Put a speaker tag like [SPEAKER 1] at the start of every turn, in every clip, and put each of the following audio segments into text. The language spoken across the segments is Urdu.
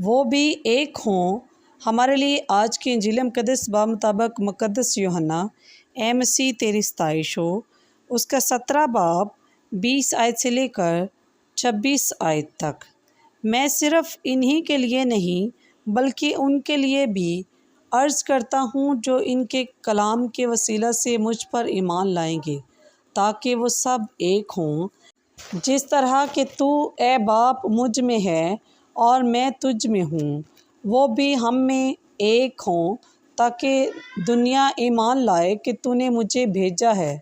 [SPEAKER 1] وہ بھی ایک ہوں۔ ہمارے لیے آج کی انجیل مقدس بمطابق مقدس یوحنا اے مسیح تیری ستائش ہو، اس کا 17 باب 20 آیت سے لے کر 26 آیت تک۔ میں صرف انہی کے لیے نہیں بلکہ ان کے لیے بھی عرض کرتا ہوں جو ان کے کلام کے وسیلہ سے مجھ پر ایمان لائیں گے، تاکہ وہ سب ایک ہوں، جس طرح کہ تو اے باپ مجھ میں ہے اور میں تجھ میں ہوں، وہ بھی ہم میں ایک ہوں، تاکہ دنیا ایمان لائے کہ تو نے مجھے بھیجا ہے۔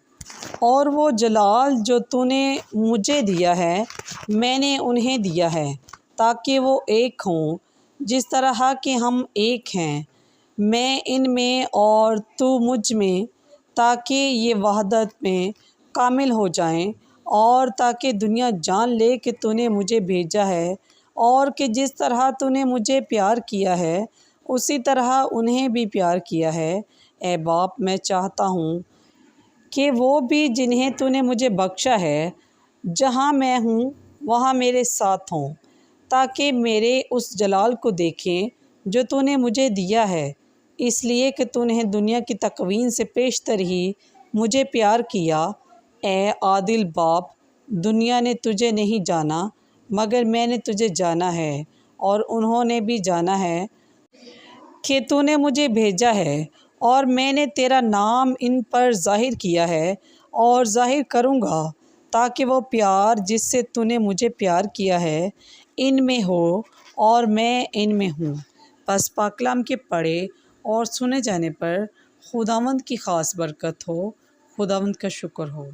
[SPEAKER 1] اور وہ جلال جو تو نے مجھے دیا ہے میں نے انہیں دیا ہے، تاکہ وہ ایک ہوں جس طرح کہ ہم ایک ہیں، میں ان میں اور تو مجھ میں، تاکہ یہ وحدت میں کامل ہو جائیں، اور تاکہ دنیا جان لے کہ تو نے مجھے بھیجا ہے، اور کہ جس طرح تو نے مجھے پیار کیا ہے اسی طرح انہیں بھی پیار کیا ہے۔ اے باپ، میں چاہتا ہوں کہ وہ بھی جنہیں تو نے مجھے بخشا ہے، جہاں میں ہوں وہاں میرے ساتھ ہوں، تاکہ میرے اس جلال کو دیکھیں جو تو نے مجھے دیا ہے، اس لیے کہ تو نے دنیا کی تکوین سے پیشتر ہی مجھے پیار کیا۔ اے عادل باپ، دنیا نے تجھے نہیں جانا مگر میں نے تجھے جانا ہے، اور انہوں نے بھی جانا ہے کہ تو نے مجھے بھیجا ہے، اور میں نے تیرا نام ان پر ظاہر کیا ہے اور ظاہر کروں گا، تاکہ وہ پیار جس سے تو نے مجھے پیار کیا ہے ان میں ہو اور میں ان میں ہوں۔ پس پاک کلام کے پڑھے اور سنے جانے پر خداوند کی خاص برکت ہو۔ خداوند کا شکر ہو۔